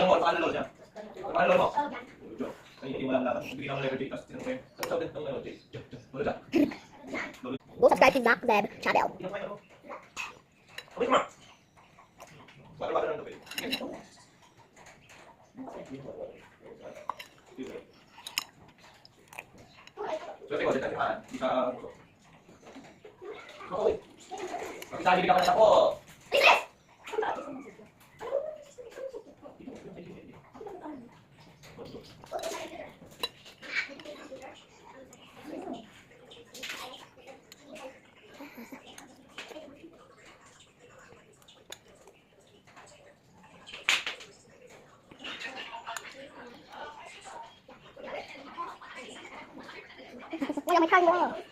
mo, paano lolo niya? Paano lolo mo? Ay, wala na. Bigyan mo level J, tapos tinanong ko yun. Sabi ng level J. Lolo siya. Go subscribe to Mac Zeb channel. Wait, ma! Bata-bata lang ito, pwede. Swerte ko, dito ka. Di ka... Okay. Makisali ka pa na ako. Wala may card mo.